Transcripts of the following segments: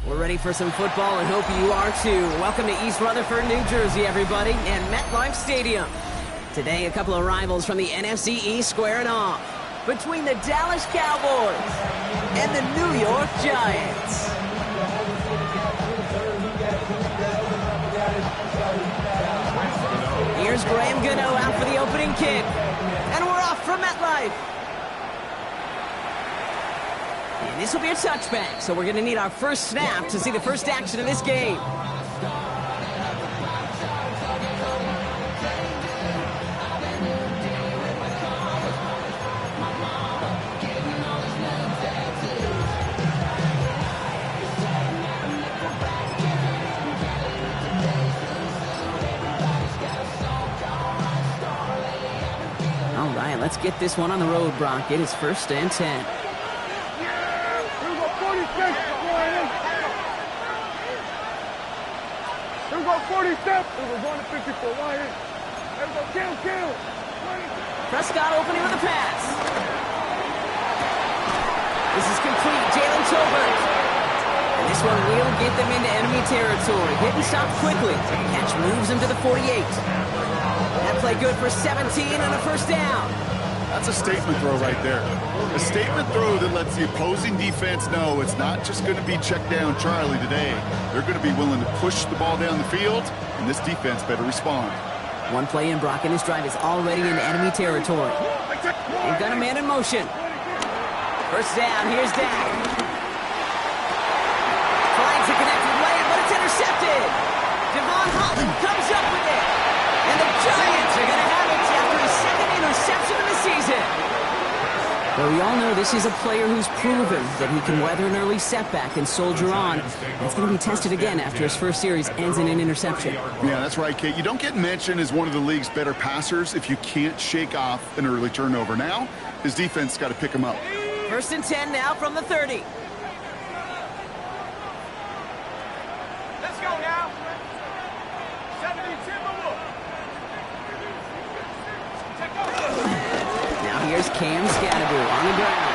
We're ready for some football and hope you are too. Welcome to East Rutherford, New Jersey, everybody, and MetLife Stadium. Today, a couple of rivals from the NFC East squaring off between the Dallas Cowboys and the New York Giants. Here's Graham Gano out for the opening kick, and we're off from MetLife. And this will be a touchback, so we're going to need our first snap to see the first action of this game. All right, let's get this one on the road, Brock. It is 1st and 10. Here we go, 40 steps. We were going to 50 for one hit. There we go, kill. Prescott opening with a pass. This is complete. Jalen Tolbert. And this one will get them into enemy territory. Getting stopped quickly. Catch moves him to the 48. That play good for 17 and a first down. That's a statement throw right there. A statement throw that lets the opposing defense know it's not just going to be check down Charlie today. They're going to be willing to push the ball down the field, and this defense better respond. One play in, Brock, and his drive is already in enemy territory. They've got a man in motion. First down, here's Dak. Trying to connect with Lamb, but it's intercepted. Devon Holland comes up with it. And the Giants are going to have it after his second interception of the season. Well, we all know this is a player who's proven that he can weather an early setback and soldier on. That's going to be tested again after his first series ends in an interception. Yeah, that's right, Kate. You don't get mentioned as one of the league's better passers if you can't shake off an early turnover. Now, his defense got to pick him up. 1st and 10 now from the 30. Let's go now. 70 Timberwolves. Now here's Cam Scatterby on the ground.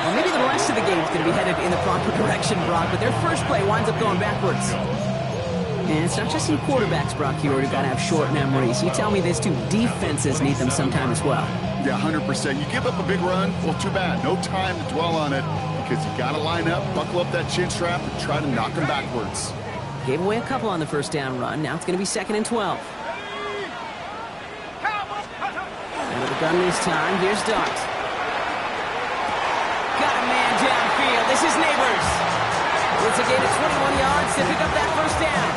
Well, maybe the rest of the game is going to be headed in the proper direction, Brock, but their first play winds up going backwards. And it's not just in quarterbacks, Brock, here where you've got to have short memories. You tell me this too, defenses need them sometime as well. Yeah, 100%. You give up a big run, well, too bad. No time to dwell on it because you got to line up, buckle up that chin strap, and try to knock them backwards. Gave away a couple on the first down run. Now it's going to be 2nd and 12. Out of the gun this time. Here's Dart. Got a man downfield. This is Neighbors. It's a gain of 21 yards to pick up that first down.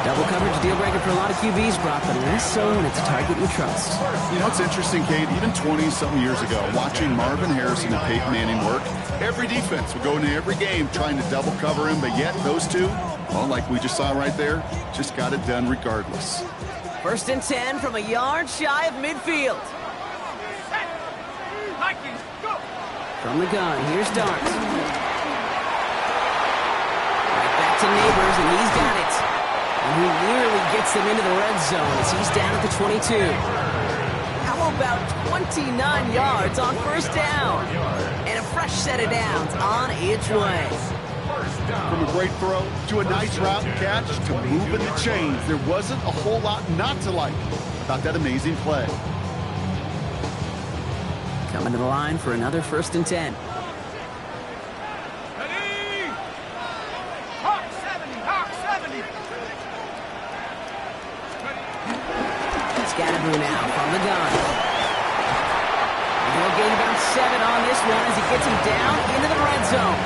Double coverage deal breaker for a lot of QBs, Brock, but less so when it's a target you trust. You know, it's interesting, Kate, even 20-something years ago, watching Marvin Harrison and Peyton Manning work, every defense would go into every game trying to double cover him, but yet those two, well, like we just saw right there, just got it done regardless. 1st and 10 from a yard shy of midfield. From the gun, here's Dart. Right back to Neighbors, and he's got it. And he nearly gets them into the red zone as he's down at the 22. How about 29 yards on first down? And a fresh set of downs on its way. From a great throw to a nice route and catch to moving the chains, there wasn't a whole lot not to like about that amazing play. Coming to the line for another 1st and 10. Scatterby now from the gun. And he'll gain about 7 on this one as he gets him down into the red zone.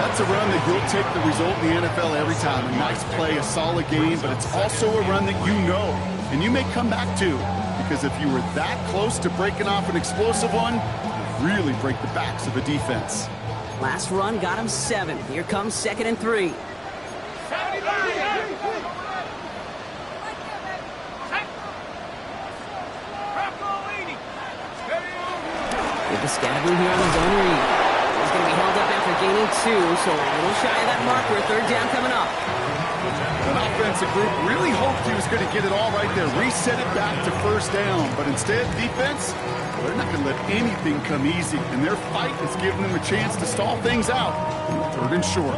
That's a run that you'll take the result in the NFL every time. A nice play, a solid game, but it's also a run that you know and you may come back to. Because if you were that close to breaking off an explosive one, you really break the backs of the defense. Last run got him 7. Here comes 2nd and 3. With the Scatterby here on the zone read. He's going to be held up after gaining 2, so a little shy of that marker. 3rd down coming up. An offensive group really hoped he was going to get it all right there, reset it back to first down. But instead, defense, they're not going to let anything come easy. And their fight is giving them a chance to stall things out. 3rd and short.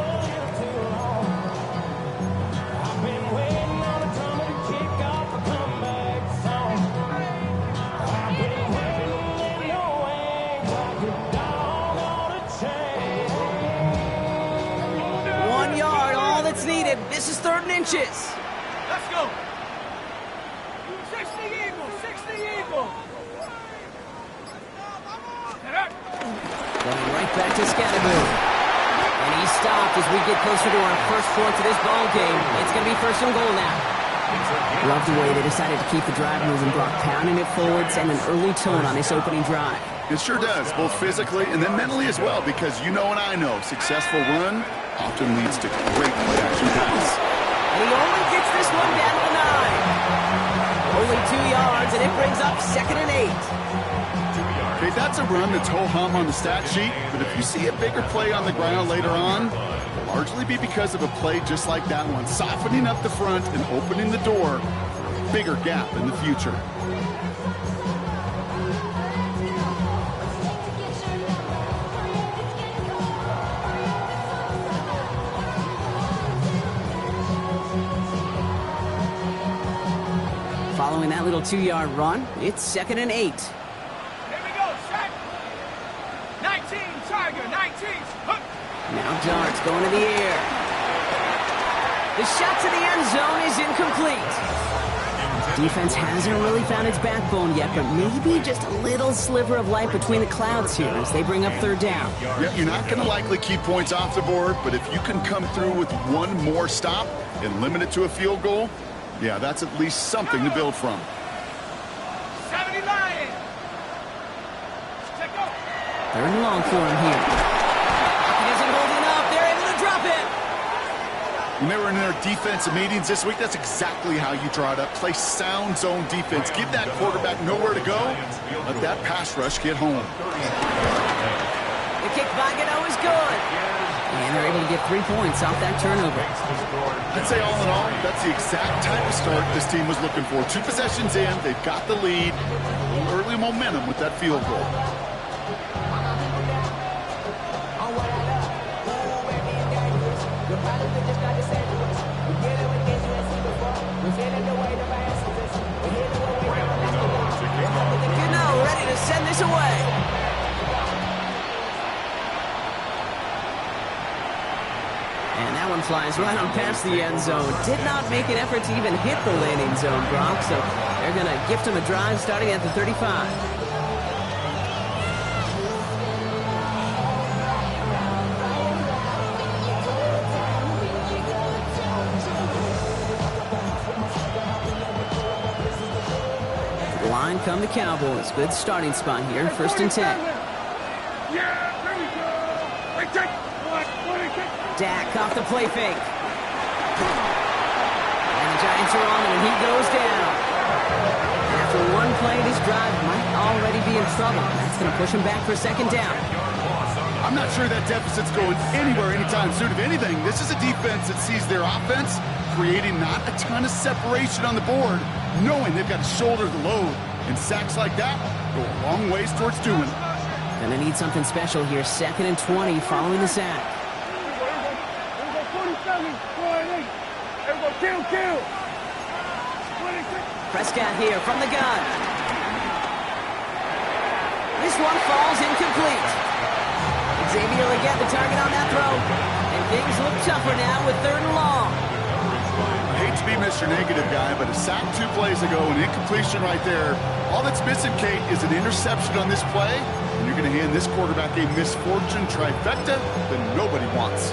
play. This is 3rd and inches. Let's go. 60 Eagles, 60 Eagles. Going right back to Scatterboot. And he stopped as we get closer to our first point of this ball game. It's going to be 1st and goal now. Love the way they decided to keep the drive moving, Brock, pounding it forward, send an early tone on this opening drive. It sure does, both physically and then mentally as well, because you know and I know, successful run often leads to great play-action pass. And he only gets this one down to the 9. Only 2 yards, and it brings up 2nd and 8. Okay, that's a run that's ho-hum on the stat sheet, but if you see a bigger play on the ground later on, it'll largely be because of a play just like that one, softening up the front and opening the door for a bigger gap in the future. Following that little 2-yard run, it's 2nd and 8. Here we go, set. 19, Tiger, 19. Now Dart's going to the air. The shot to the end zone is incomplete. Defense hasn't really found its backbone yet, but maybe just a little sliver of light between the clouds here as they bring up 3rd down. Yeah, you're not going to likely keep points off the board, but if you can come through with one more stop and limit it to a field goal, yeah, that's at least something to build from. 70 Lions. Check go. 3rd and long for him here. He isn't holding up. They're able to drop it. When they were in their defensive meetings this week, that's exactly how you draw it up. Play sound zone defense. Give that quarterback nowhere to go. Let that pass rush get home. The kick by Gano is good. And they're able to get 3 points off that turnover. I'd say all in all, that's the exact type of start this team was looking for. 2 possessions in, they've got the lead. A little early momentum with that field goal. Gano ready to send this away. And that one flies right on past the end zone. Did not make an effort to even hit the landing zone, Brock. So they're going to gift him a drive starting at the 35. The line come the Cowboys. Good starting spot here. 1st and 10. Yeah, there we go. Wait, take. Dak off the play fake. And the Giants are on him, and he goes down. And after one play, this drive might already be in trouble. That's going to push him back for 2nd down. I'm not sure that deficit's going anywhere anytime soon. If anything, this is a defense that sees their offense creating not a ton of separation on the board, knowing they've got to shoulder the load. And sacks like that go a long ways towards doing it. Gonna need something special here. 2nd and 20 following the sack. Kill. Prescott here from the gun. This one falls incomplete. Xavier will get the target on that throw. And things look tougher now with 3rd and long. I hate to be Mr. Negative guy, but a sack 2 plays ago, an incompletion right there. All that's missing, Kate, is an interception on this play, and you're going to hand this quarterback a misfortune trifecta that nobody wants.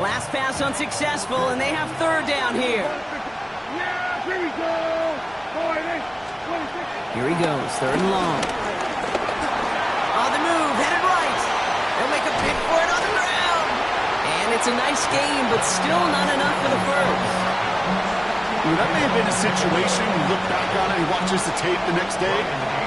Last pass unsuccessful, and they have 3rd down here. Yeah, here we go. Here he goes, 3rd and long. On the move, headed right. They'll make a pick for it on the ground. And it's a nice game, but still not enough for the first. Well, that may have been a situation, you look back on it, he watches the tape the next day,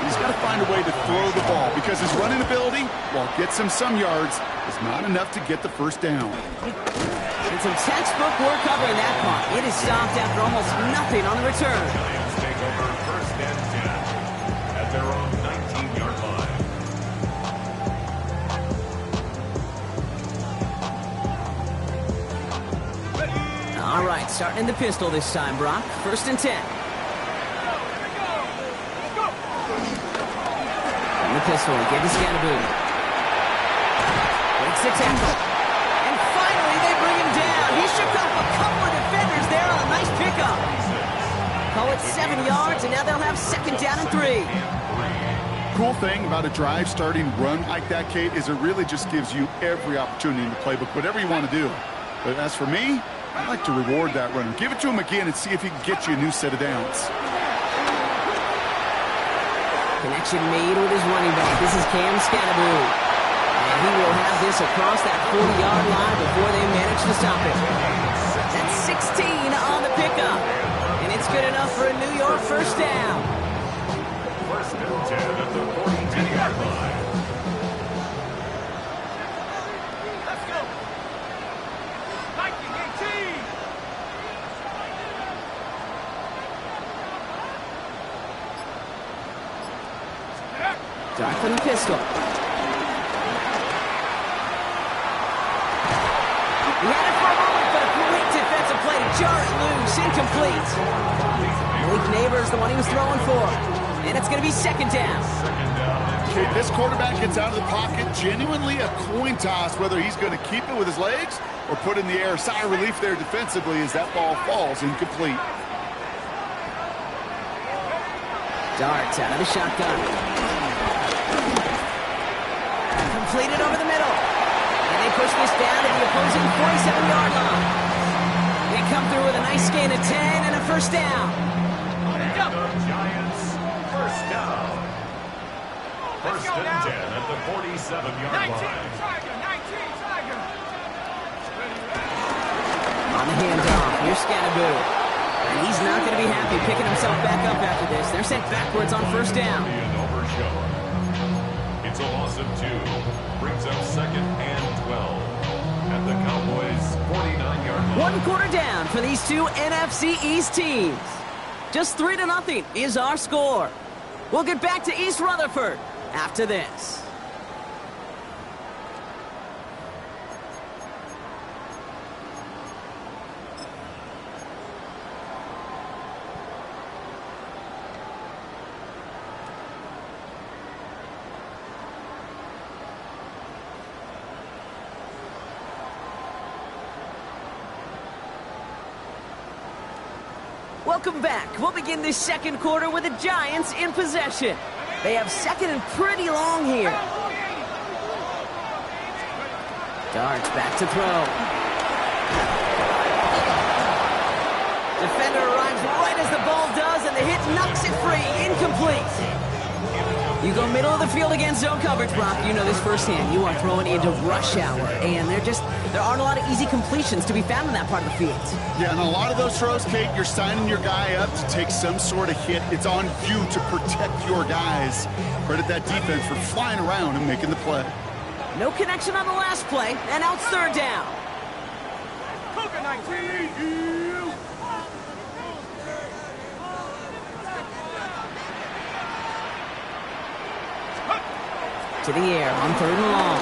he's got to find a way to throw the ball because his running ability, while it gets him some yards, is not enough to get the 1st down. And some textbook work covering that punt. It is stopped after almost nothing on the return. Giants take over 1st and 10 at their own 19-yard line. All right, starting in the pistol this time, Brock. 1st and 10. In the pistol, give to Scatterboot. Breaks the tackle. And finally, they about 7 yards, and now they'll have 2nd down and 3. Cool thing about a drive starting run like that, Kate, is it really just gives you every opportunity in the playbook, whatever you want to do. But as for me, I like to reward that runner. Give it to him again and see if he can get you a new set of downs. Connection made with his running back. This is Cam Scannaboo. And he will have this across that 40-yard line before they manage to stop it. That's 16 on the pickup. And it's good enough for a New York 1st down. 1st and 10 at the 42-yard line. Let's go. 1918. Dart from the pistol. He had it for a moment, but a great defensive play to jar it loose, incomplete. Malik Neighbors, the one he was throwing for. And it's going to be 2nd down. Okay, this quarterback gets out of the pocket, genuinely a coin toss, whether he's going to keep it with his legs or put in the air. Sigh of relief there defensively as that ball falls incomplete. Darts out of the shotgun. Completed over the middle. And they push this down to the opposing 47-yard line. They come through with a nice gain of 10 and a 1st down. The Giants, 1st down. 1st and 10 at the 47-yard line. 19 Tiger. On the handoff, here's Scannaboo. And he's not going to be happy picking himself back up after this. They're sent backwards on 1st down. It's a loss of 2. Brings up 2nd and 12 at the Cowboys' 49-yard line. 1 quarter down for these two NFC East teams. Just 3-0 is our score. We'll get back to East Rutherford after this. Welcome back. We'll begin this 2nd quarter with the Giants in possession. They have 2nd and pretty long here. Darts back to throw. Defender arrives right as the ball does, and the hit knocks it free. Incomplete. You go middle of the field against zone coverage, Brock. You know this firsthand. You are throwing into rush hour, and there aren't a lot of easy completions to be found in that part of the field. Yeah, and a lot of those throws, Kate, you're signing your guy up to take some sort of hit. It's on you to protect your guys. Credit that defense for flying around and making the play. No connection on the last play, and now it's 3rd down. Cougar 19. To the air on 3rd and long.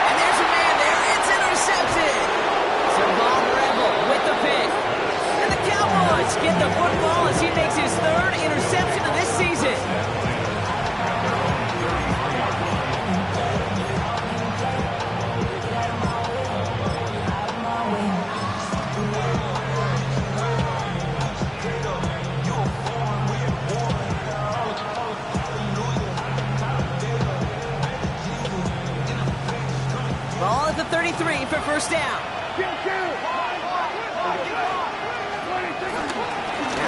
And there's a man there. It's intercepted. Savon Rebel with the pick. And the Cowboys get the football as he makes his 3rd interception of this season. Ball at the 33 for 1st down. Now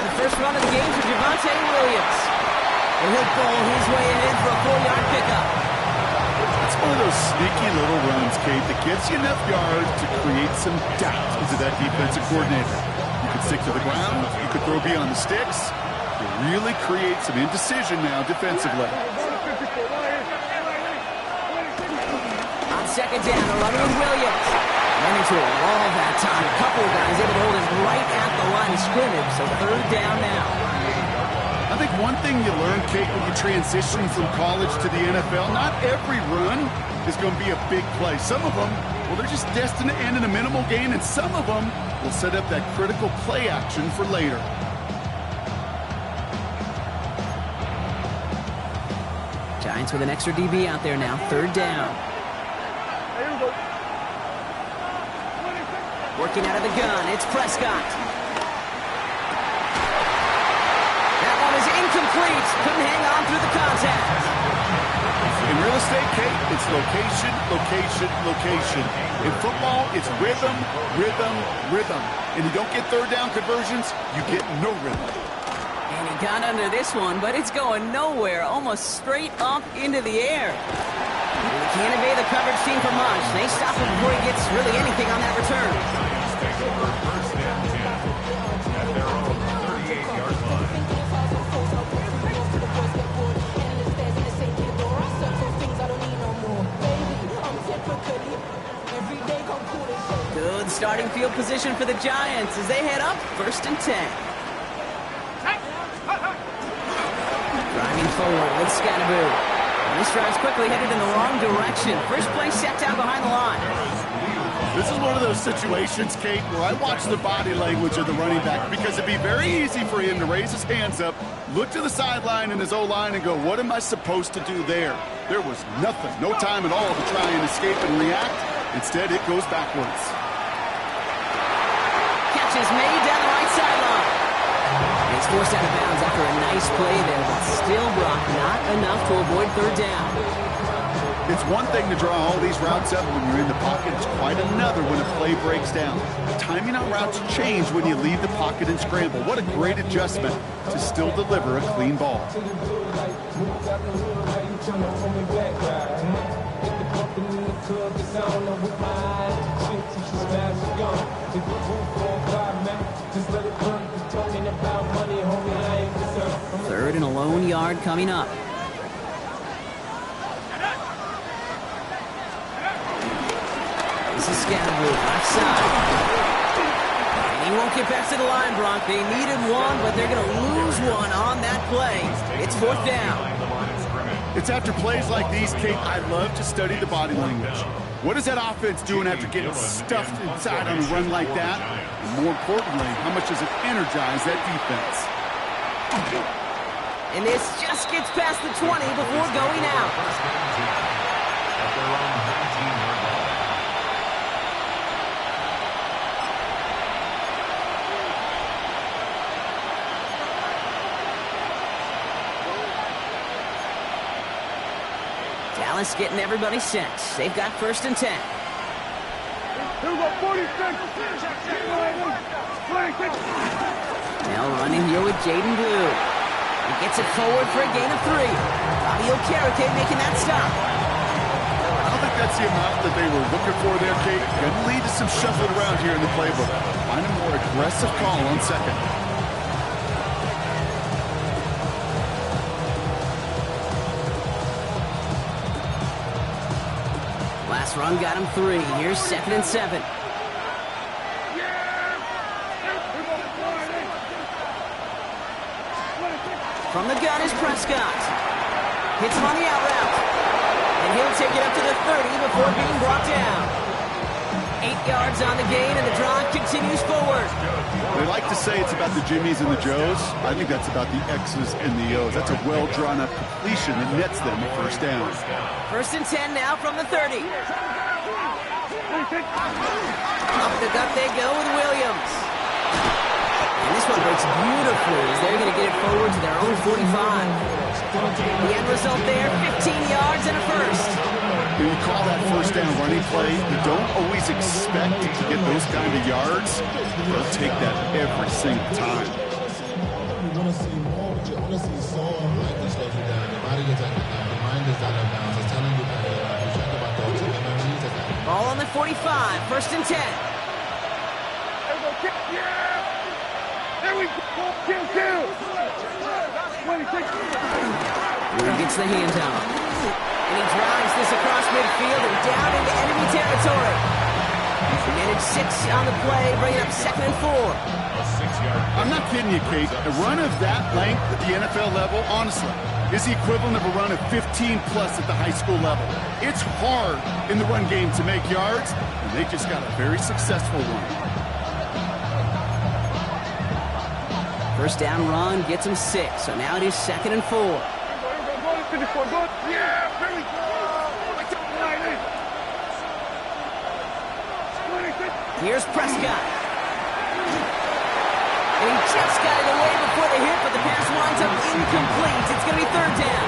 the first run of the game for Javonte Williams. And he'll bowl his way ahead for a 4-yard pickup. It's one of those sneaky little runs, Kate, that gets you enough yards to create some doubt into that defensive coordinator. You could stick to the ground. You could throw beyond the sticks. You really create some indecision now defensively. On 2nd down, a run with Williams. Ran into a wall that time. A couple of guys able to hold him right at the line of scrimmage, so 3rd down now. I think one thing you learn, Kate, when you transition from college to the NFL, not every run is going to be a big play. Some of them, well, they're just destined to end in a minimal gain, and some of them will set up that critical play action for later. Giants with an extra DB out there now, 3rd down. Working out of the gun, it's Prescott. is incomplete. Couldn't hang on through the contact. In real estate, Kate, it's location, location, location. In football, it's rhythm, rhythm, rhythm. And you don't get third down conversions, you get no rhythm. And he got under this one, but it's going nowhere, almost straight up into the air. He can't evade the coverage team for much. They stop him before he gets really anything on that return. Giants take over first and 10 at their own 38-yard line. Good starting field position for the Giants as they head up first and 10. Driving forward with Scatterboo. And this drive's quickly headed in the wrong direction. First play set down behind the line. This is one of those situations, Kate, where I watch the body language of the running back because it'd be very easy for him to raise his hands up, look to the sideline in his O-line and go, what am I supposed to do there? There was nothing, no time at all to try and escape and react. Instead, it goes backwards. Catch is made down the right sideline. He's forced out of bounds after a nice play there, but still, Brock, not enough to avoid third down. It's one thing to draw all these routes up when you're in the pocket. It's quite another when a play breaks down. Timing on routes change when you leave the pocket and scramble. What a great adjustment to still deliver a clean ball. Third and a lone yard coming up. This is Scatterboo, left side. And he won't get back to the line, Bronk. They needed one, but they're going to lose one on that play. It's fourth down. It's after plays like these, Kate, I love to study the body language. What is that offense doing after getting stuffed inside on a run like that? And more importantly, how much does it energize that defense? And this just gets past the 20 before going out. Dallas getting everybody set. They've got first and 10. Here we go, 46. 26. Now running here with Jaden Blue. He gets it forward for a gain of 3. Bobby Okereke making that stop. I don't think that's the amount that they were looking for there, Kate. Going to lead to some shuffling around here in the playbook. Find a more aggressive call on second. Last run got him 3. Here's second and 7. From the gun is Prescott. Hits him on the out route. And he'll take it up to the 30 before being brought down. 8 yards on the gain, and the drive continues forward. They like to say it's about the Jimmies and the Joes. I think that's about the X's and the O's. That's a well-drawn-up completion that nets them a first down. First and 10 now from the 30. Up the gut they go with Williams. And this one breaks beautifully as they're going to get it forward to their own 45. The end result there, 15 yards and a first. When you call that first down running play, you don't always expect to get those kind of yards. They'll take that every single time. You want to see more, but you honestly saw like the slows you down. Your body gets out of bounds. Your mind is out of bounds. It's telling you that you check about those memories. Ball on the 45, first and 10. There we go. Kill. 26. Blue gets the handoff. And he drives this across midfield and down into enemy territory. Managed 6 on the play, bringing up second and 4. I'm not kidding you, Kate. A run of that length at the NFL level, honestly, is the equivalent of a run of 15-plus at the high school level. It's hard in the run game to make yards, and they just got a very successful one. First down run gets him 6, so now it is second and 4. Here's Prescott. And he just got it away before the hit, but the pass winds up incomplete. It's going to be third down.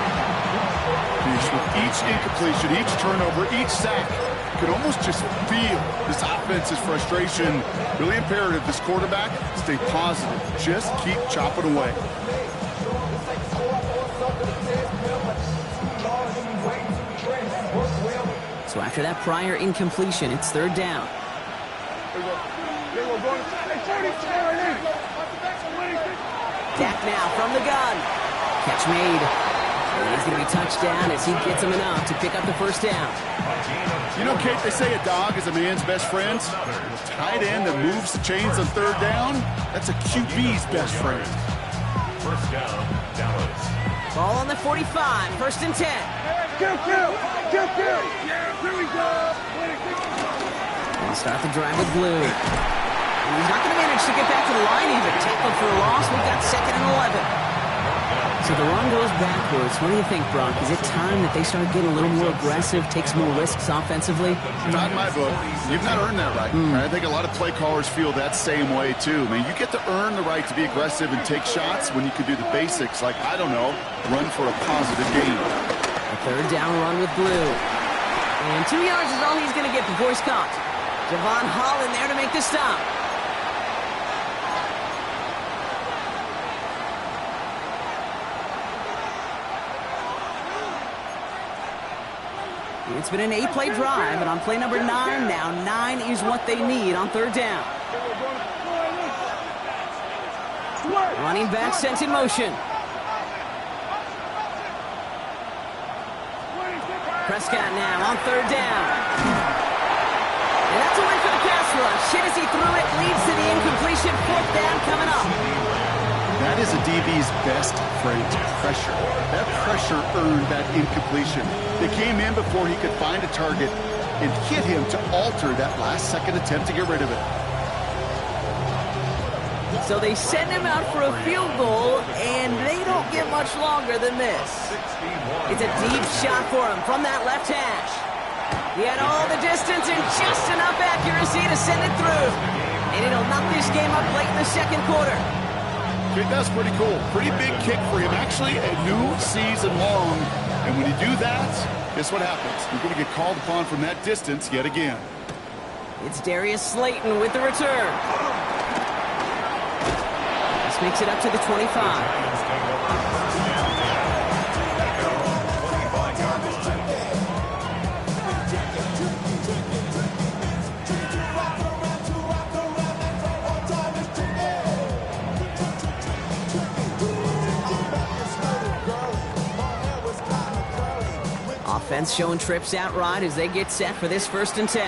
With each incompletion, each turnover, each sack, you can almost just feel this offense's frustration. Really imperative, this quarterback, stay positive. Just keep chopping away. So after that prior incompletion, it's third down. Dak now from the gun. Catch made. And he's going to be touched down as he gets him enough to pick up the first down. You know, Kate, they say a dog is a man's best friend. A tight end that moves the chains on third down, that's a QB's best friend. First down, Dallas. Ball on the 45, first and 10. Kill. Yeah, here we go. We'll start the drive with Blue. And he's not going to manage to get back to the line even. Tackled for a loss. We've got second and 11. So the run goes backwards. What do you think, Brock? Is it time that they start getting a little more aggressive, take some more risks offensively? Not in my book. You've not earned that right. I think a lot of play callers feel that same way, too. I mean, you get to earn the right to be aggressive and take shots when you can do the basics, like, I don't know, run for a positive gain. A third down run with Blue. And 2 yards is all he's going to get before he's caught. Devon Holland there to make the stop. It's been an 8-play drive, and on play number 9 now, 9 is what they need on third down. Running back sent in motion. Prescott now on third down. And that's a win for the pass rush. Hit as he threw it, leads to the incompletion. Fourth down coming up. That is a DB's best friend, pressure. That pressure earned that incompletion. They came in before he could find a target and hit him to alter that last-second attempt to get rid of it. So they send him out for a field goal, and they don't get much longer than this. It's a deep shot for him from that left hash. He had all the distance and just enough accuracy to send it through. And it'll knock this game up late in the second quarter. That's pretty cool. Pretty big kick for him. Actually, a new season long. And when you do that, guess what happens? You're going to get called upon from that distance yet again. It's Darius Slayton with the return. This makes it up to the 25. Offense showing trips out right as they get set for this first and 10.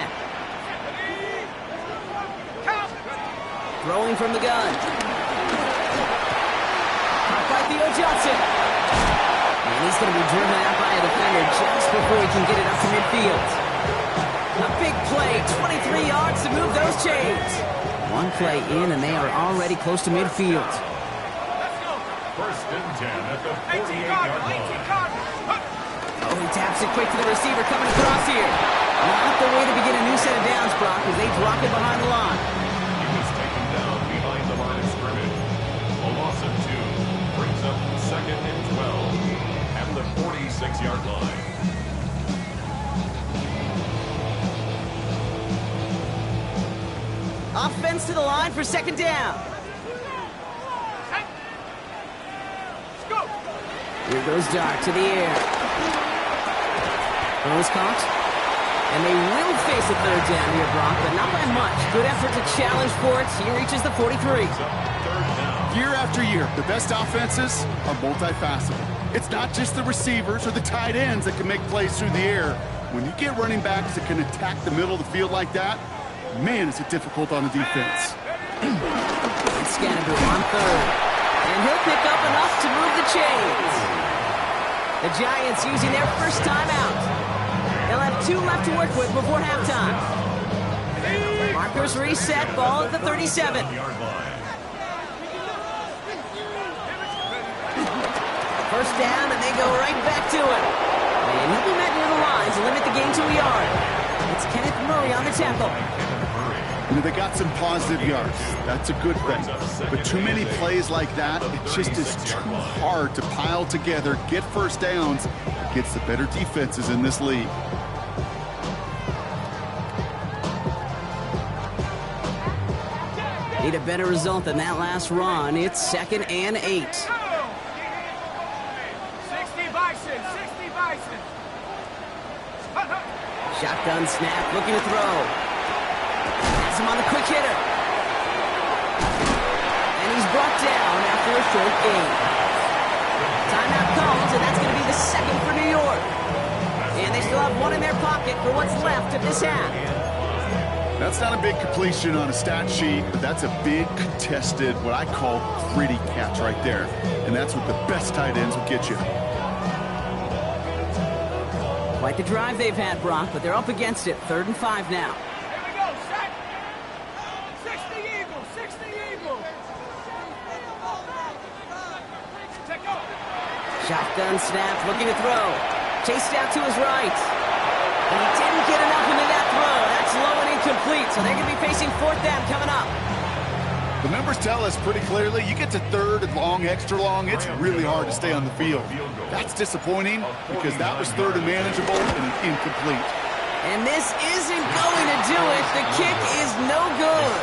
Throwing from the gun. Caught by Theo Johnson. And he's going to be driven out by a defender just before he can get it up to midfield. A big play, 23 yards to move those chains. One play in and they are already close to midfield. First and 10 at the 48-yard line. Oh, he taps it quick to the receiver coming across here. Not the way to begin a new set of downs, Brock, as they drop it behind the line. He was taken down behind the line of scrimmage. A loss of 2 brings up second and 12 at the 46-yard line. Offense to the line for second down. Here goes Dart to the air. Throws caught. And they will face a third down here, Brock, but not by much. Good effort to challenge for it. He reaches the 43. Year after year, the best offenses are multifaceted. It's not just the receivers or the tight ends that can make plays through the air. When you get running backs that can attack the middle of the field like that, man, is it difficult on the defense. Scannaboo on third. And he'll pick up enough to move the chains. The Giants using their first timeout. They'll have 2 left to work with before halftime. Markers reset, ball at the 37. First down, and they go right back to it. And he'll be met near the line to limit the game to a yard. It's Kenneth Murray on the tackle. You know, they got some positive yards. That's a good thing. But too many plays like that, it just is too hard to pile together, get first downs against the better defenses in this league. Need a better result than that last run. It's 2nd and 8. 60 Bison, 60 Bison. Shotgun snap, looking to throw. Has him on the quick hitter. And he's brought down after a short gain. Timeout comes, and that's going to be the second for New York. And they still have one in their pocket for what's left of this half. That's not a big completion on a stat sheet, but that's a big contested, what I call gritty catch right there. And that's what the best tight ends will get you. Quite the drive they've had, Brock, but they're up against it. 3rd and 5 now. Here we go, set. 60 Eagles, 60 Eagles. Take off. Shotgun snap, looking to throw. Chased out to his right. And he didn't get enough into that throw. That's low and incomplete, so they're going to be facing 4th down coming up. The numbers tell us pretty clearly, you get to 3rd and long, extra long, it's really hard to stay on the field. That's disappointing because that was 3rd and manageable and an incomplete. And this isn't going to do it. The kick is no good.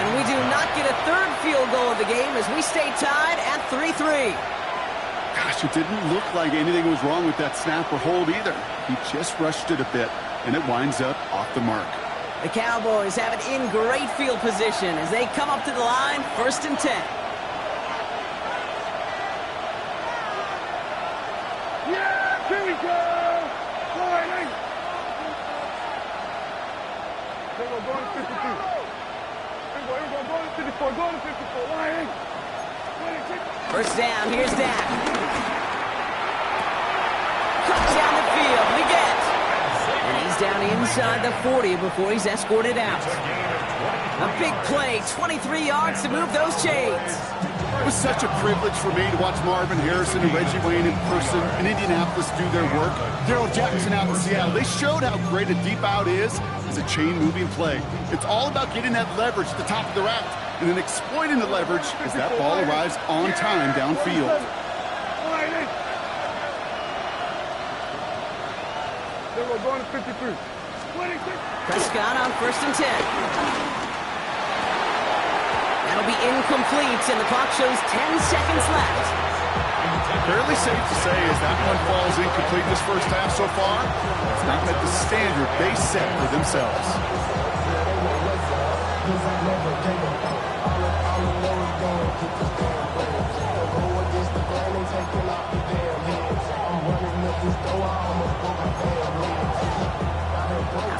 And we do not get a 3rd field goal of the game as we stay tied at 3-3. Gosh, it didn't look like anything was wrong with that snap or hold either. He just rushed it a bit, and it winds up off the mark. The Cowboys have it in great field position as they come up to the line, 1st and 10. Yeah, here we go. Sliding. Here we go, going to 52. Here we go, going to 54, going to 54. Lying. 1st down, here's Dak. Cuts down the field, we get. And he's down inside the 40 before he's escorted out. A big play, 23 yards to move those chains. It was such a privilege for me to watch Marvin Harrison and Reggie Wayne in person in Indianapolis do their work. Darrell Jackson out in Seattle. They showed how great a deep out is as a chain-moving play. It's all about getting that leverage at the top of the route and then exploiting the leverage as that ball arrives on time downfield. Then we're going to 53. Prescott on 1st and 10. That'll be incomplete, and the clock shows 10 seconds left. Fairly safe to say as that one falls incomplete this first half so far, it's not met the standard they set for themselves.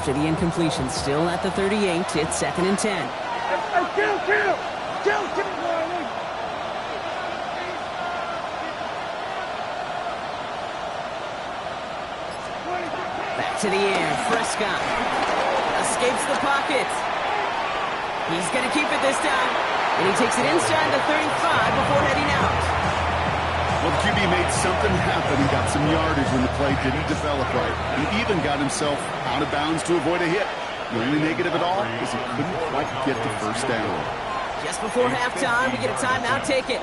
After the incompletion, still at the 38, it's 2nd and 10. Kill! Back to the air, Prescott escapes the pocket. He's going to keep it this time, and he takes it inside the 35 before heading out. Well, the QB made something happen and got some yardage when the play didn't develop right. He even got himself out of bounds to avoid a hit. The only negative at all is he couldn't quite get the first down. Just before halftime, we get a timeout, take it.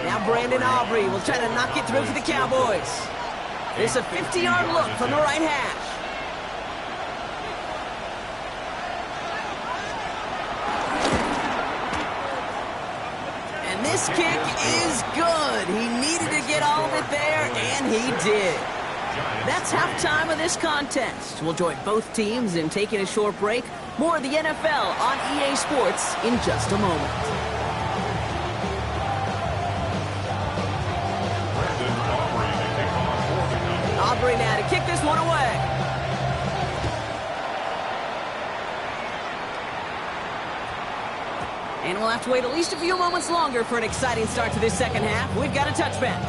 Now Brandon Aubrey will try to knock it through for the Cowboys. There's a 50-yard look from the right hash. And this kick is good. He needed to get all of it there, and he did. That's halftime of this contest. We'll join both teams in taking a short break. More of the NFL on EA Sports in just a moment. Aubrey now to kick this one away. And we'll have to wait at least a few moments longer for an exciting start to this second half. We've got a touchback.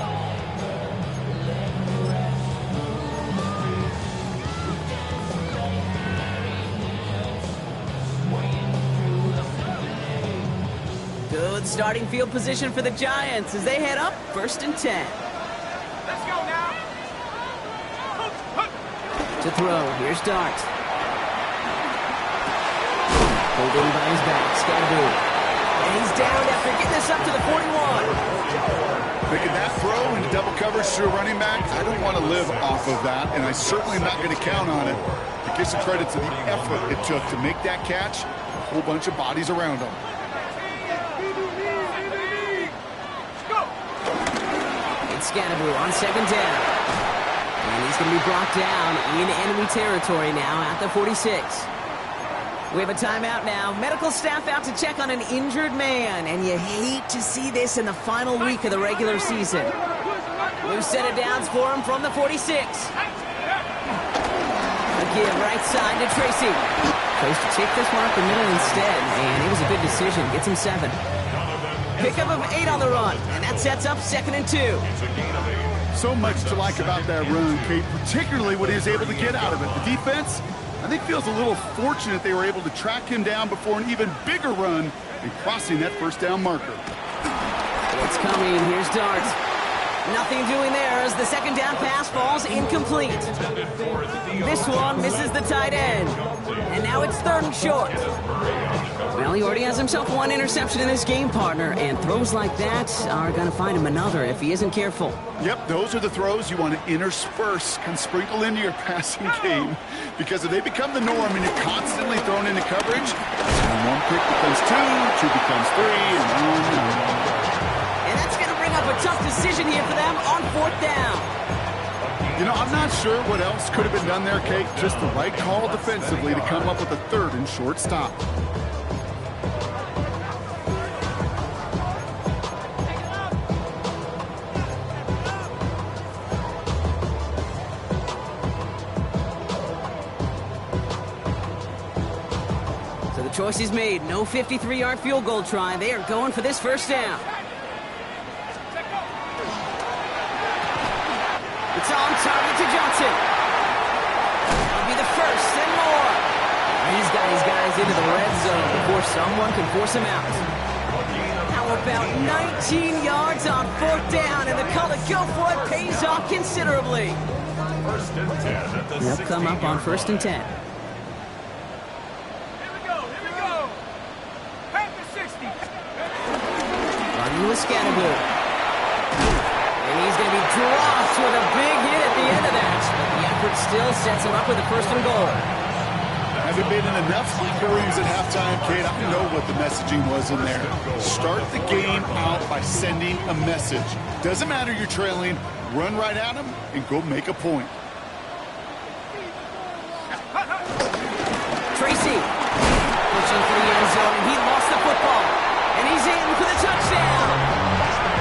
Good starting field position for the Giants as they head up 1st and 10. Let's go now. To throw, here's Dart. Pulled in by his back, Scadaboo. And he's down after getting this up to the 41. Making that throw into double coverage to a running back, I don't want to live off of that, and I certainly am not going to count on it. To give some credit to the effort it took to make that catch, a whole bunch of bodies around him. It's Scadaboo on second down. And he's going to be brought down in enemy territory now at the 46. We have a timeout now. Medical staff out to check on an injured man, and you hate to see this in the final week of the regular season. New set of downs for him from the 46. A give right side to Tracy. Chose to take this one up the middle instead, and it was a good decision. Gets him 7. Pickup of 8 on the run, and that sets up 2nd and 2. So much to like about that run, Kate, particularly what he was able to get out of it. The defense, I think, feels a little fortunate they were able to track him down before an even bigger run and crossing that first down marker. It's coming. Here's Dart. Nothing doing there as the second down pass falls incomplete. This one misses the tight end. And now it's 3rd and short. Well, he already has himself 1 interception in this game, partner, and throws like that are going to find him another if he isn't careful. Yep, those are the throws you want to intersperse, kind of sprinkle into your passing game, because if they become the norm and you're constantly thrown into coverage, 1 pick becomes 2, 2 becomes 3, and on. And that's going to bring up a tough decision here for them on 4th down. You know, I'm not sure what else could have been done there, Kate. Just the right call defensively to come up with a 3rd and short stop. So the choice is made. No 53-yard field goal try. They are going for this first down. It's on target to Johnson. That'll be the first and more. He's got his guys into the red zone before someone can force him out. How about 19 yards on 4th down, and the call to go for it pays off considerably. First and 10 at the They'll come up on 1st and 10. Here we go. Pack the 60. Running with Scadaboo. And he's going to be dropped with a big hit at the end of that. But the effort still sets him up with a 1st and goal. Haven't been in enough locker rooms at halftime, Kate. I don't know what the messaging was in there. Start the game out by sending a message. Doesn't matter you're trailing, run right at them and go make a point. Tracy pushing for the end zone, and he lost the football. And he's in for the touchdown.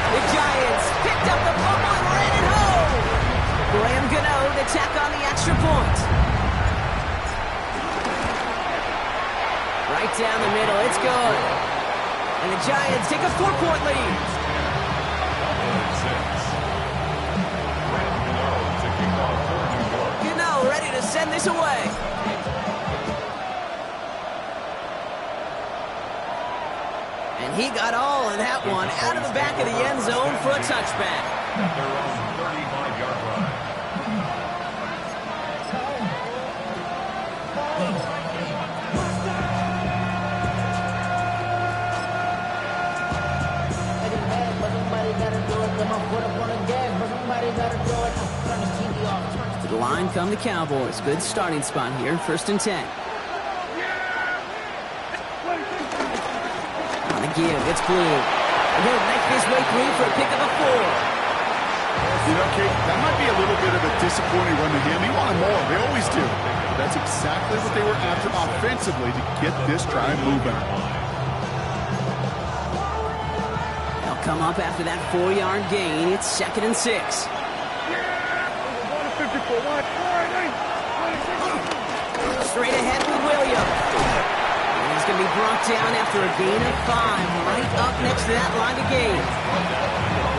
The Giants picked up the fumble and ran it home. Graham Gano to tack on the extra point. Right down the middle, it's good. And the Giants take a 4-point lead. Gano ready to send this away. And he got all of that one out of the back of the end zone for a touchback. Their own 35-yard line. To the line come the Cowboys. Good starting spot here. 1st and 10. On the give, it's Blue. And he'll make his way through for a pick of a 4. You know, Kate, that might be a little bit of a disappointing run to him. He wanted more. They always do. That's exactly what they were after offensively to get this drive moving. They'll come up after that 4-yard gain. It's 2nd and 6. Straight ahead with Williams. And he's going to be brought down after a gain of 5, right up next to that line of gain.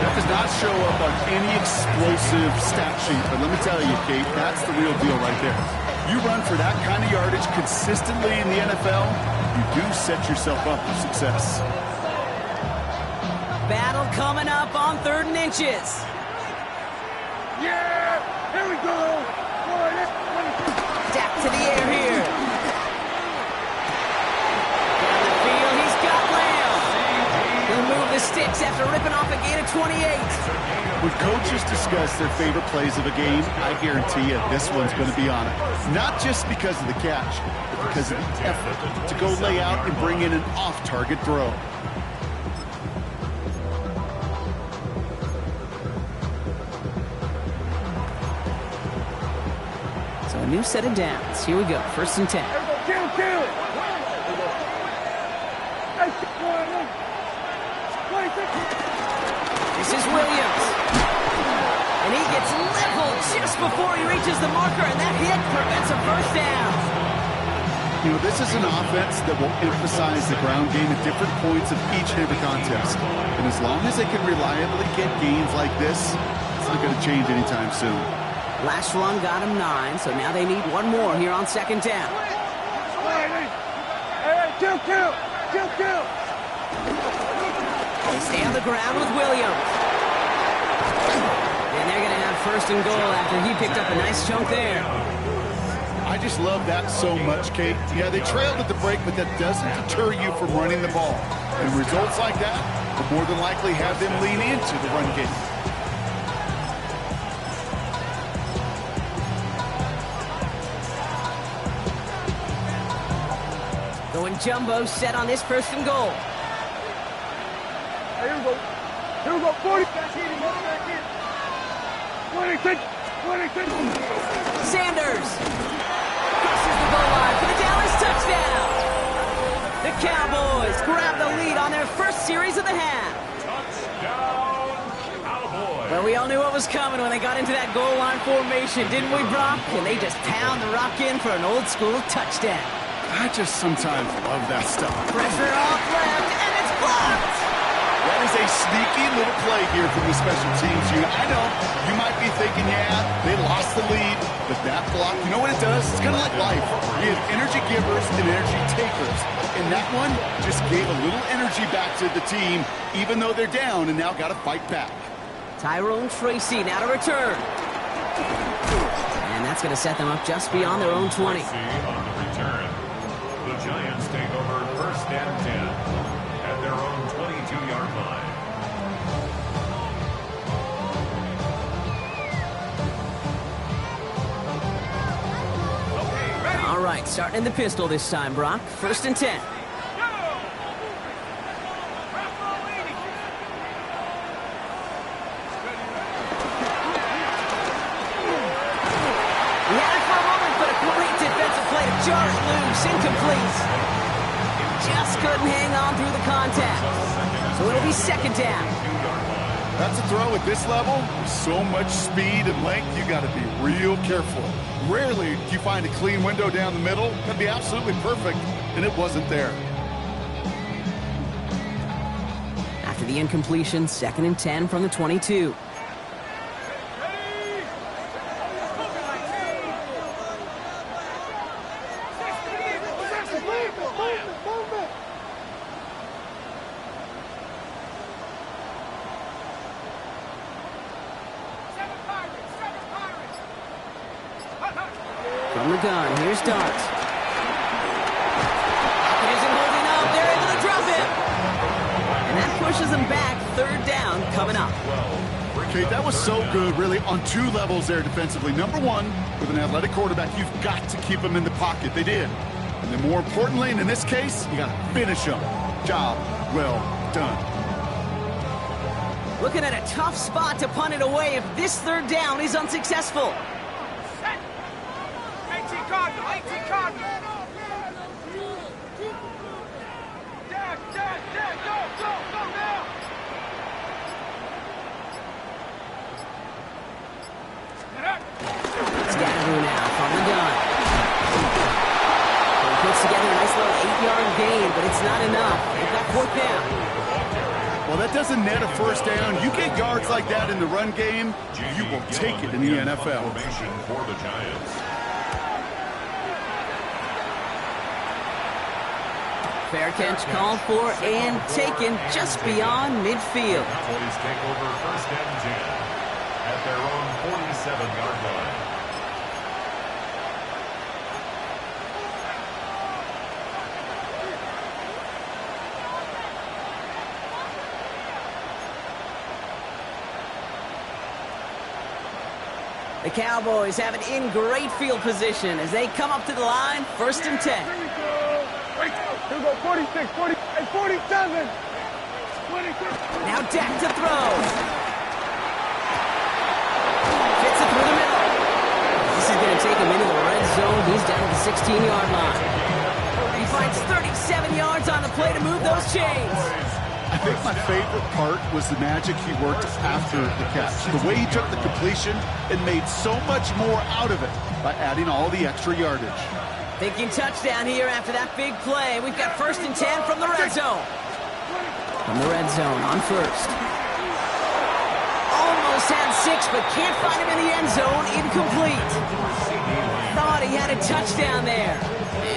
That does not show up on any explosive stat sheet, but let me tell you, Kate, that's the real deal right there. You run for that kind of yardage consistently in the NFL, you do set yourself up for success. Battle coming up on 3rd and inches. Yeah! Here we go! Jack to the air here. after ripping off a gain of 28. When coaches discuss their favorite plays of a game, I guarantee you this one's going to be on it. Not just because of the catch, but because of the effort to go lay out and bring in an off-target throw. So a new set of downs. Here we go. 1st and 10. Kill. This is Williams. And he gets leveled just before he reaches the marker, and that hit prevents a 1st down. You know, this is an offense that will emphasize the ground game at different points of each and every contest. And as long as they can reliably get gains like this, it's not going to change anytime soon. Last run got him 9, so now they need one more here on 2nd down. Kill. They stay on the ground with Williams. And they're going to have 1st and goal after he picked up a nice chunk there. I just love that so much, Kate. Yeah, they trailed at the break, but that doesn't deter you from running the ball. And results like that will more than likely have them lean into the run game. Going jumbo set on this 1st and goal. Here we go. 40. 26. Sanders crosses the goal line for the Dallas touchdown. The Cowboys grab the lead on their 1st series of the half. Touchdown, Cowboys. Well, we all knew what was coming when they got into that goal line formation, didn't we, Brock? And they just pound the rock in for an old school touchdown. I just sometimes love that stuff. Pressure off left, and it's blocked. That is a sneaky little play here from the special teams unit. I know, you might be thinking, yeah, they lost the lead, but that block, you know what it does? It's kind of like life. You have energy givers and energy takers. And that one just gave a little energy back to the team, even though they're down and now got to fight back. Tyrone Tracy now to return. And that's going to set them up just beyond their own 20. Tracy on the return. The Giants take over 1st and 10 at their own 22-yard line. All right, starting in the pistol this time, Brock. 1st and 10. He had it for a moment, but a great defensive play to jar it loose, incomplete. Just couldn't hang on through the contact. So it'll be 2nd down. That's a throw at this level. With so much speed and length, you got to be real careful. Rarely do you find a clean window down the middle. That'd be absolutely perfect, and it wasn't there. After the incompletion, 2nd and 10 from the 22. From the gun, here's Dart. It isn't holding up. They're able to drop it. And that pushes them back. 3rd down coming up. Okay, that was so good, really, on 2 levels there defensively. Number 1, with an athletic quarterback, you've got to keep him in the pocket. They did. And then more importantly, and in this case, you got to finish him. Job well done. Looking at a tough spot to punt it away if this 3rd down is unsuccessful. 18 Cardinal. Dad, go now. Scatteroo now from the gun. He puts together a nice little 8-yard gain, but it's not enough. They've got 4th down. Well, that doesn't net a 1st down. You get yards like that in the run game, you will take it in the NFL. Formation for the Giants. Fair catch called for and taken just beyond midfield. Cowboys take over 1st and 10 at their own 47-yard line. The Cowboys have it in great field position as they come up to the line, 1st and 10. Here we go. Here we go. 46, 40, and 47. 26. Now Dak to throw. Gets it through the middle. This is going to take him into the red zone. He's down at the 16-yard line. He finds 37 yards on the play to move those chains. I think my favorite part was the magic he worked after the catch. The way he took the completion and made so much more out of it by adding all the extra yardage. Thinking touchdown here after that big play. We've got 1st and 10 from the red zone. From the red zone on 1st. Almost had 6, but can't find him in the end zone. Incomplete. Thought he had a touchdown there.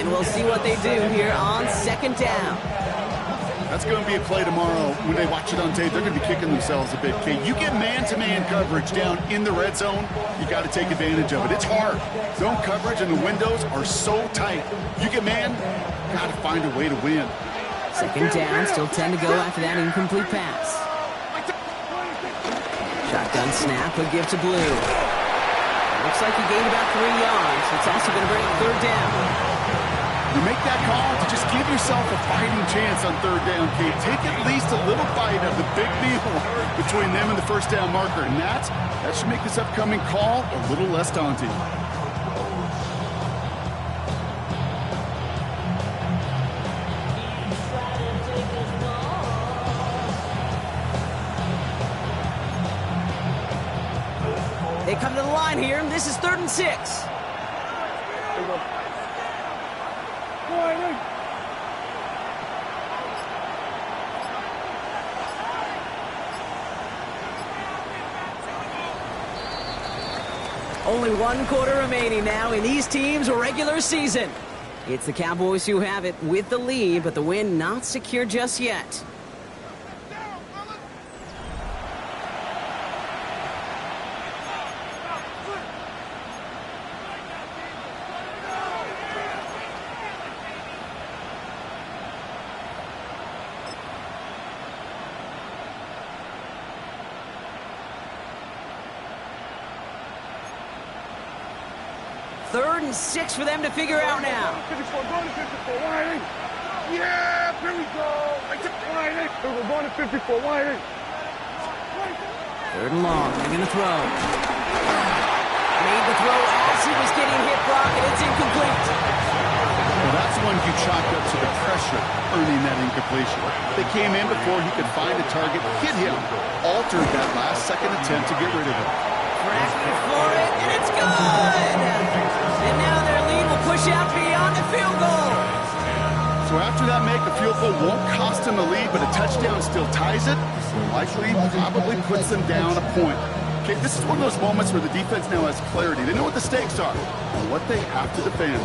And we'll see what they do here on 2nd down. That's going to be a play tomorrow. When they watch it on tape, they're going to be kicking themselves a bit, Kate. You get man-to-man coverage down in the red zone, you got to take advantage of it. It's hard. Zone coverage and the windows are so tight. You get man, got to find a way to win. 2nd down, still 10 to go after that incomplete pass. Shotgun snap, a give to Blue. Looks like he gained about 3 yards. It's also going to bring up 3rd down. You make that call to just give yourself a fighting chance on 3rd down, Kate. Take at least a little bite of the big meal between them and the 1st down marker. And that should make this upcoming call a little less daunting. They come to the line here. This is 3rd and 6. Here we go. Go ahead. Only 1 quarter remaining now in these teams' regular season. It's the Cowboys who have it with the lead, but the win not secure just yet. Third and 6 for them to figure out now. 54, going to 54, wide eight. Yeah, here we go. Wide eight. We're going to 54, wide eight. 3rd and long, they're going to throw. Made the throw as he was getting hit, Brock, and it's incomplete. Well, that's one you chalked up to the pressure earning that incompletion. They came in before he could find a target, hit him, altered that last-second attempt to get rid of it. Cracking for it, and it's good! And now their lead will push out beyond the field goal. So after that make, the field goal won't cost them the lead, but a touchdown still ties it. Likely, probably puts them down a point. Okay, this is one of those moments where the defense now has clarity. They know what the stakes are and what they have to defend.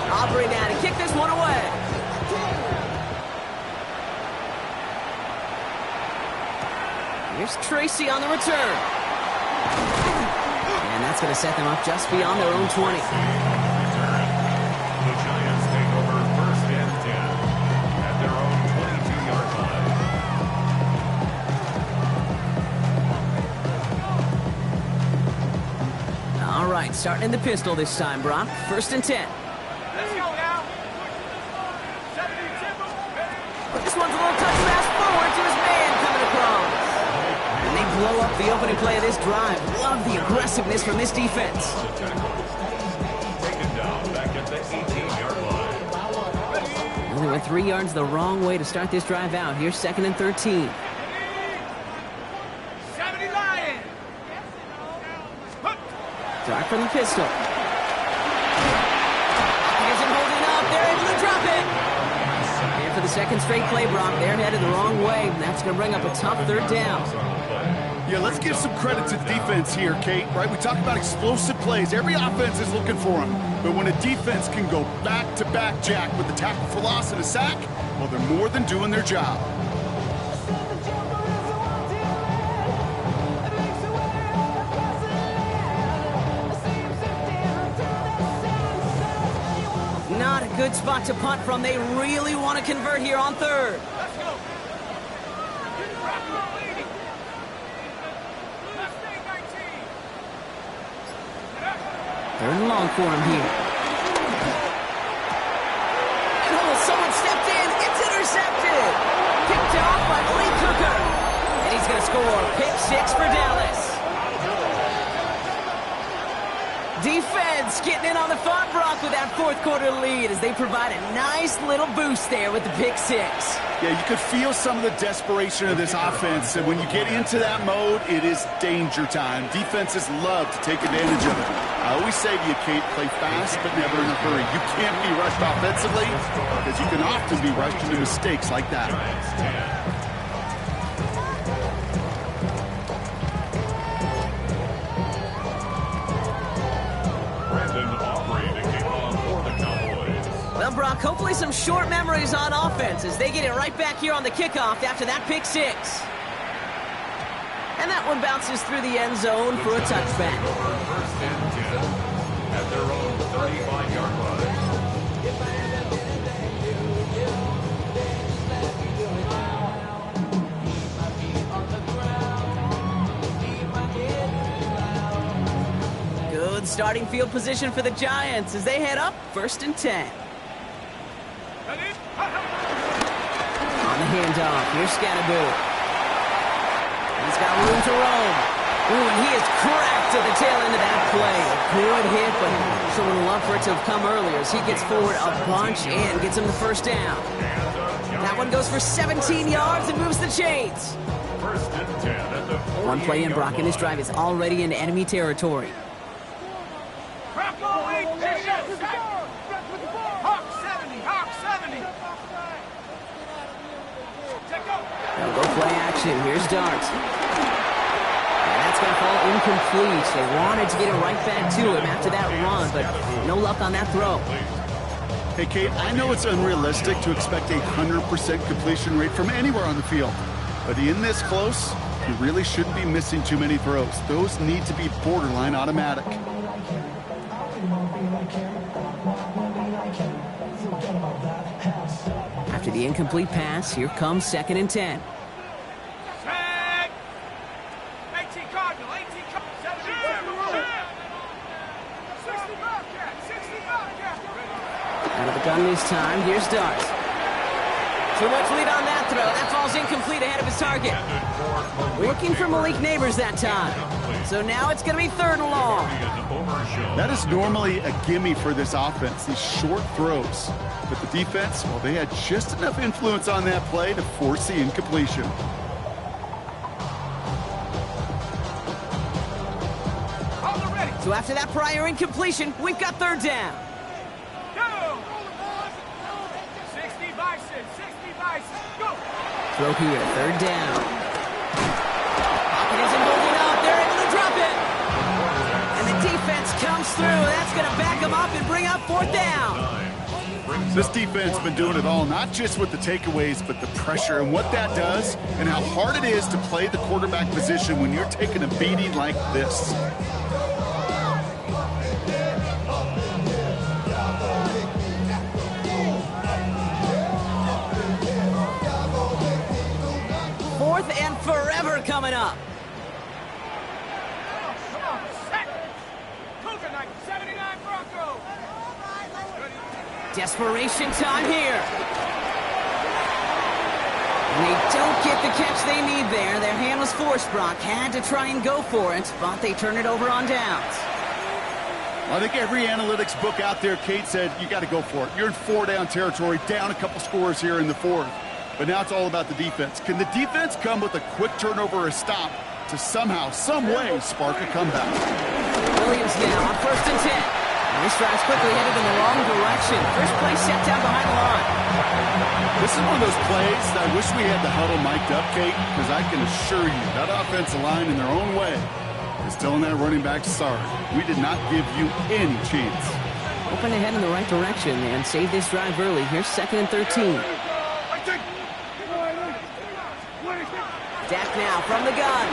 Aubrey now to kick this one away. Here's Tracy on the return. And that's going to set them up just beyond their own 20. The Giants take over 1st and 10 at their own 22-yard line. All right, starting in the pistol this time, Brock. 1st and 10. Let's go now. 72. This one's a little touch pass forward to his man coming across. And they blow up the opening play of this drive. Love the aggressiveness from this defense. Taken down back at the 18-yard line. Well, they went 3 yards the wrong way to start this drive out. Here's 2nd and 13. 70 Lions. Start from the pistol. Here's him holding up. They're able to drop it. And for the 2nd straight play, Brock, they're headed the wrong way. And that's going to bring up a tough 3rd down. Yeah, let's give some credit to the defense here, Kate, right? We talk about explosive plays. Every offense is looking for them. But when a defense can go back-to-back, Jack, with a tackle for loss and a sack, well, they're more than doing their job. Not a good spot to punt from. They really want to convert here on 3rd. Third and long for him here. And someone stepped in. It's intercepted. Picked off by Malik Hooker. And he's going to score pick 6 for Dallas. Defense getting in on the fun, Brock, with that fourth quarter lead as they provide a nice little boost there with the pick 6. Yeah, you could feel some of the desperation of this offense, and when you get into that mode, it is danger time. Defenses love to take advantage of it. I always say to you, Kate, play fast but never in a hurry. You can't be rushed offensively because you can often be rushed into mistakes like that. Well, Brock, hopefully some short memories on offense as they get it right back here on the kickoff after that pick 6. And that one bounces through the end zone for a touchback. First and 10 at their own 35-yard line. Good starting field position for the Giants as they head up 1st and 10. On the handoff, here's Scatterboo. He's got room to roam. Ooh, and he is cracked at the tail end of that play. A good hit, but someone would love for it to have come earlier as he gets forward a bunch and gets him the first down. That one goes for 17 yards and moves the chains. First and 10 at the 48-yard One play in, Brock, and this drive is already into enemy territory. They'll go play action. Here's Dart. And that's going to fall incomplete. They wanted to get it right back to him after that run, but no luck on that throw. Hey, Kate, I know it's unrealistic to expect a 100% completion rate from anywhere on the field. But in this close, you really shouldn't be missing too many throws. Those need to be borderline automatic. After the incomplete pass, here comes 2nd and 10. Out of the gun this time, here's Dart. Too much lead on that throw. That falls incomplete ahead of his target. Looking for Malik Neighbors that time. So now it's going to be 3rd and long. That is normally a gimme for this offense, these short throws. But the defense, well, they had just enough influence on that play to force the incompletion. So after that prior incompletion, we've got 3rd down. Throw here, 3rd down. Pocket isn't moving up. They're able to drop it. And the defense comes through. That's going to back them up and bring up 4th down. This defense has been doing it all, not just with the takeaways, but the pressure and what that does and how hard it is to play the quarterback position when you're taking a beating like this. And forever coming up. Desperation time here. And they don't get the catch they need there. Their hand was forced, Brock. Had to try and go for it, but they turn it over on downs. I think every analytics book out there, Kate, said you got to go for it. You're in 4-down territory, down a couple scores here in the 4th. But now it's all about the defense. Can the defense come with a quick turnover or a stop to somehow, some way, spark a comeback? Williams now on 1st and 10. And this drive's quickly headed in the wrong direction. First play set down behind the line. This is one of those plays that I wish we had the huddle mic'd up, Kate, because I can assure you that offensive line in their own way is telling that running back, sorry, we did not give you any chance. Hoping to head in the right direction and save this drive early. Here's 2nd and 13. Dak now from the gun.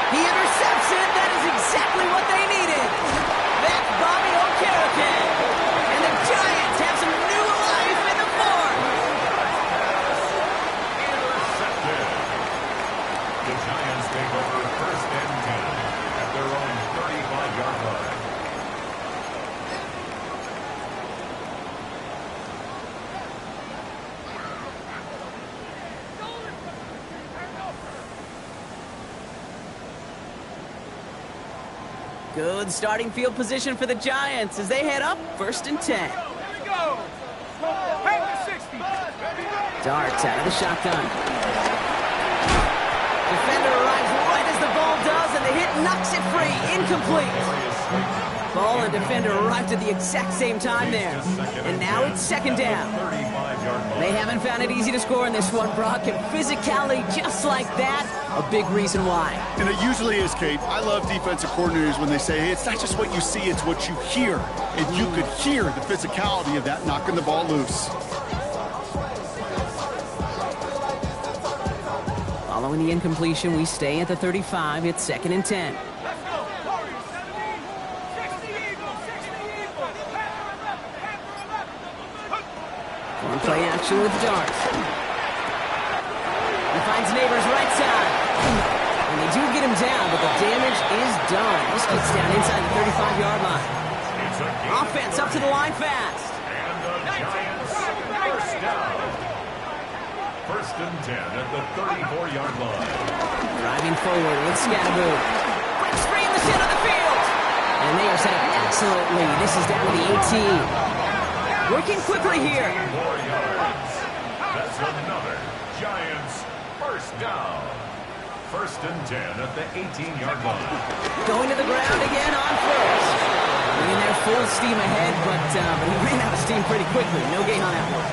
He intercepts it. That is exactly what they needed. That's Bobby Okereke. And the Giants have some new life in the 4th. Intercepted. The Giants take over 1st and 10 at their own Good starting field position for the Giants as they head up 1st and 10. Here we go. Back to 60. Darts out of the shotgun. Defender arrives right as the ball does, and the hit knocks it free. Incomplete. Ball and defender arrived at the exact same time there. And now it's 2nd down. They haven't found it easy to score in this one, Brock, and physicality just like that, a big reason why. And it usually is, Kate. I love defensive coordinators when they say, hey, it's not just what you see, it's what you hear. And you could hear the physicality of that knocking the ball loose. Following the incompletion, we stay at the 35. It's 2nd and 10. On play action with Darts. He finds Neighbors right side. And they do get him down, but the damage is done. This gets down inside the 35-yard line. Offense up to the line fast. And the Giants first down. 1st and 10 at the 34-yard line. Driving forward with Scatterboo. Breaks free in the center of the field. And they are set up excellently. This is down to the 18. Working quickly here. 4 yards. That's another Giants first down. 1st and 10 at the 18-yard line. Going to the ground again on 1st. Bringing their full steam ahead, but he ran out of steam pretty quickly. No gain on that one.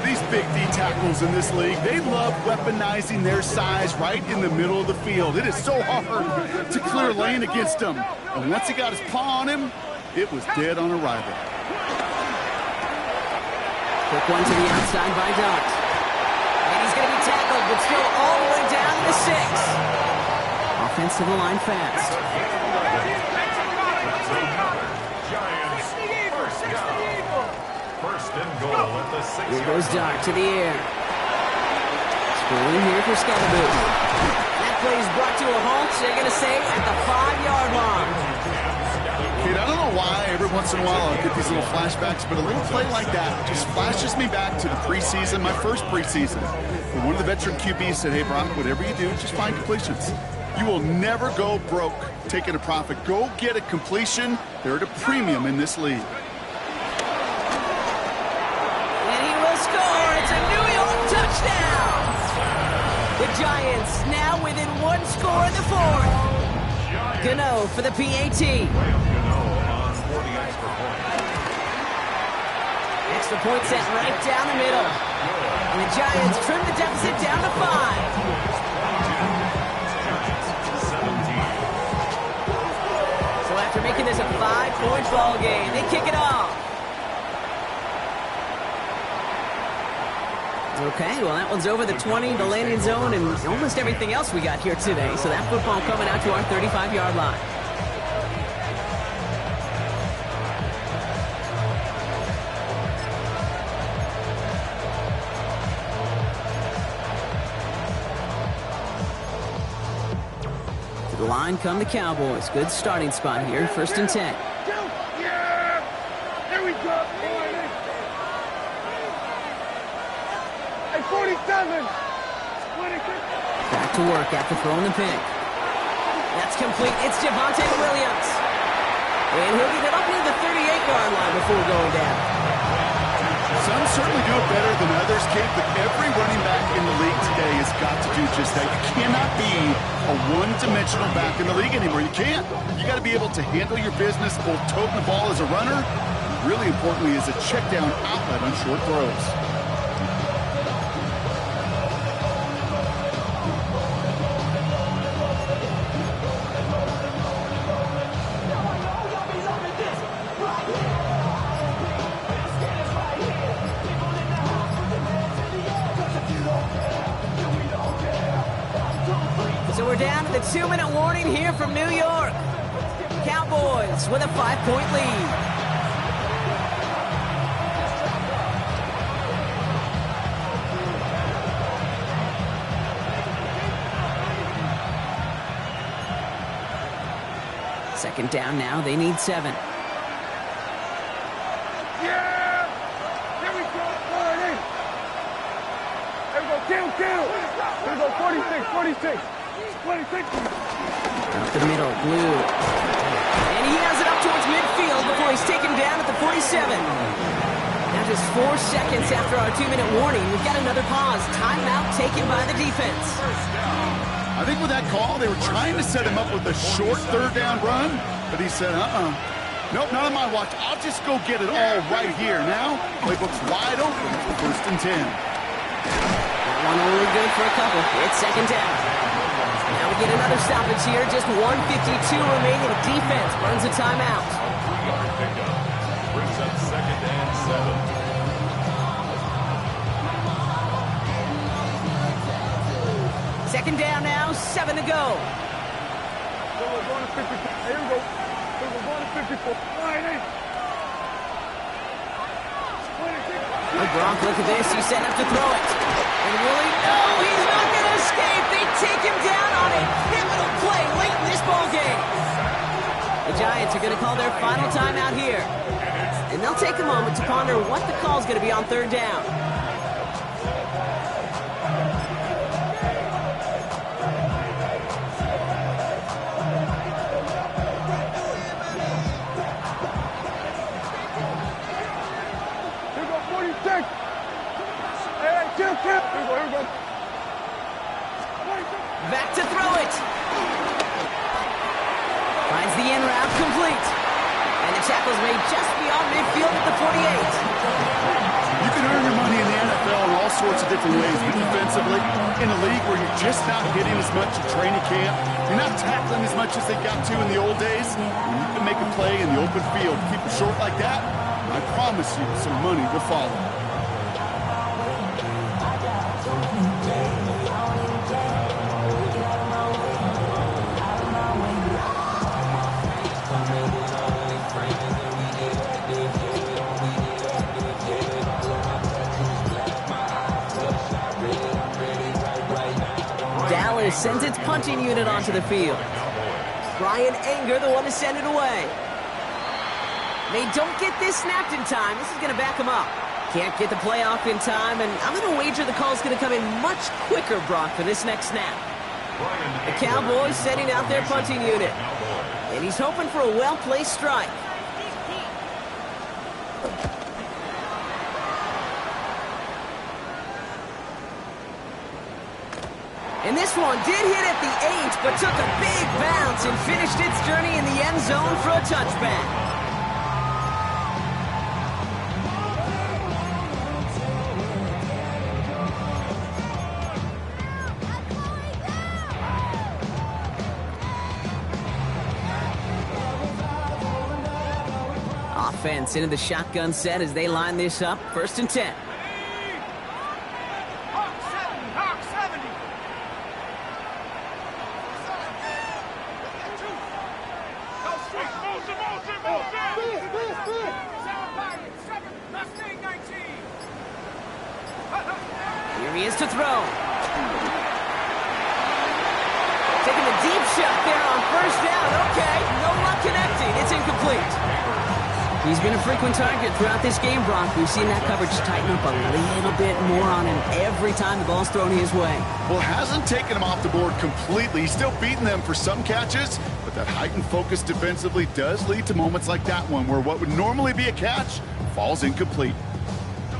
These big D tackles in this league, they love weaponizing their size right in the middle of the field. It is so hard to clear lane against them. And once he got his paw on him, it was dead on arrival. Quick one to the outside by Dart. And he's going to be tackled, but still all the way down to the 6. Offense to the line fast. Giants first down. 1st and goal at the 6. Here goes Dart to the air. Scrolling here for Scatterboo. That play is brought to a halt, so they're going to say at the 5-yard line. Kate, I don't know why every once in a while I get these little flashbacks, but a little play like that just flashes me back to the preseason, my first preseason. When one of the veteran QBs said, hey, Brock, whatever you do, just find completions. You will never go broke taking a profit. Go get a completion. They're at a premium in this league. And he will score. It's a New York touchdown. The Giants now within 1 score in the 4th. Gano for the PAT. Extra point set right down the middle. And the Giants trim the deficit down to 5. So after making this a 5-point ball game, they kick it off. Okay, well, that one's over the 20, the landing zone, and almost everything else we got here today. So that football coming out to our 35-yard line. To the line come the Cowboys. Good starting spot here, 1st and 10. Yeah! Here we go. 47. Back to work after throwing the pick. That's complete. It's Javonte Williams. And he'll get it up near the 38-yard line before going down. Some certainly do it better than others, Kate, but every running back in the league today has got to do just that. You cannot be a one-dimensional back in the league anymore. You can't. You got to be able to handle your business, both toting the ball as a runner, and really importantly as a check-down outlet on short throws. So we're down to the 2-minute warning here from New York. Cowboys with a 5-point lead. Second down now. They need 7. Yeah! Here we go. 40. Here we go. Kill. Here we go. 46. 26. 26. Up the middle, Blue. And he has it up towards midfield before he's taken down at the 47. Now just 4 seconds after our 2-minute warning, we've got another pause. Timeout taken by the defense. I think with that call, they were trying to set him up with a short third down run, but he said, nope, not on my watch. I'll just go get it all right here. Now, playbook's wide open for 1st and 10. That one only good for a couple. It's second down. Now we get another stoppage here. Just 1:52 remaining. Defense burns a timeout. 3-yard pickup. Brings up 2nd and 7. Second down now, 7 to go. So we're going to 54. Here we go. So we're going to 54. Gronk, look at this. He's set up to throw it. And Willie, no, he's not going to escape. They take him down on a pivotal play late in this ball game. The Giants are going to call their final timeout here. And they'll take a moment to ponder what the call is going to be on third down. Back to throw it. Finds the in route complete. And the tackle's made just beyond midfield at the 48. You can earn your money in the NFL in all sorts of different ways, but defensively, in a league where you're just not hitting as much in training camp, you're not tackling as much as they got to in the old days, when you can make a play in the open field, keep it short like that, I promise you some money will follow. Dallas sends its punting unit onto the field. Brian Anger, the one to send it away. They don't get this snapped in time. This is going to back them up. Can't get the play off in time, and I'm going to wager the call's going to come in much quicker, Brock, for this next snap. The Cowboys sending out their punting unit. And he's hoping for a well-placed strike. And this one did hit at the 8, but took a big bounce and finished its journey in the end zone for a touchback. Offense into the shotgun set as they line this up. 1st and 10. Here he is to throw. Taking the deep shot there on 1st down. Okay, no luck connecting. It's incomplete. He's been a frequent target throughout this game, Brock. We've seen that coverage tighten up a little bit more on him every time the ball's thrown his way. Well, it hasn't taken him off the board completely. He's still beating them for some catches, but that heightened focus defensively does lead to moments like that one where what would normally be a catch falls incomplete.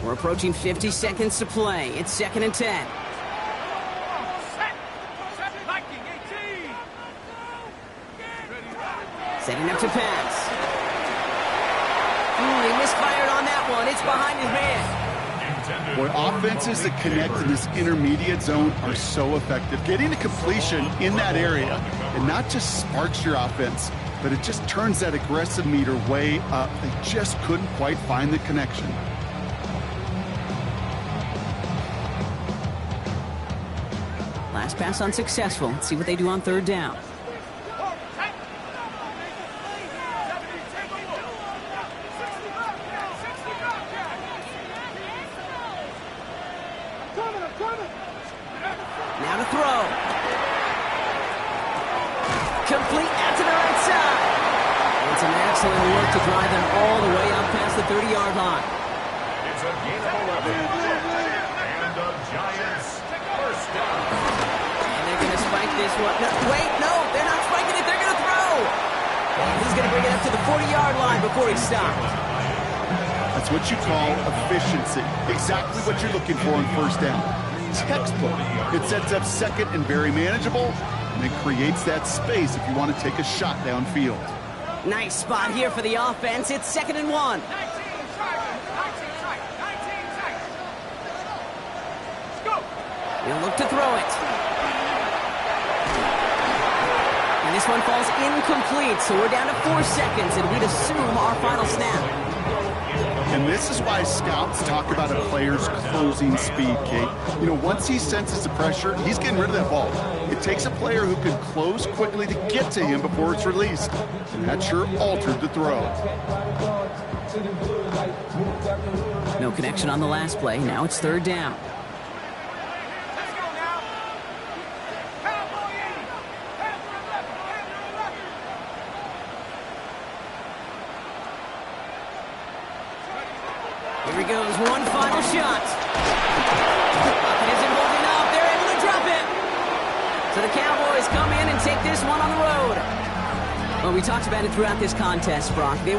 We're approaching 50 seconds to play. It's 2nd and 10. Setting up to pass. He misfired on that one. It's behind his man. Boy, offenses that connect in this intermediate zone are so effective. Getting a completion in that area, it not just sparks your offense, but it just turns that aggressive meter way up. They just couldn't quite find the connection. Last pass unsuccessful. Let's see what they do on 3rd down. Now to throw. Complete out to the right side. It's an excellent work to drive them all the way up past the 30-yard line. It's a gain of 11. And the Giants 1st down. And they're going to spike this one. No, wait, no, they're not spiking it. They're going to throw. And he's going to bring it up to the 40-yard line before he stopped. That's what you call efficiency. Exactly what you're looking for in first down. Textbook. It sets up second and very manageable, and it creates that space if you want to take a shot downfield. Nice spot here for the offense. It's 2nd and 1. 19 seconds. Let's go. He'll look to throw it. And this one falls incomplete, so we're down to 4 seconds, and we'd assume our final snap. And this is why scouts talk about a player's closing speed, Kate. You know, once he senses the pressure, he's getting rid of that ball. It takes a player who can close quickly to get to him before it's released. And that sure altered the throw. No connection on the last play. Now it's 3rd down. Let's go now. Cowboy 80. Pass to the left. Here he goes, one final shot. It isn't holding up. They're able to drop it. So the Cowboys come in and take this one on the road. Well, we talked about it throughout this contest, Brock. They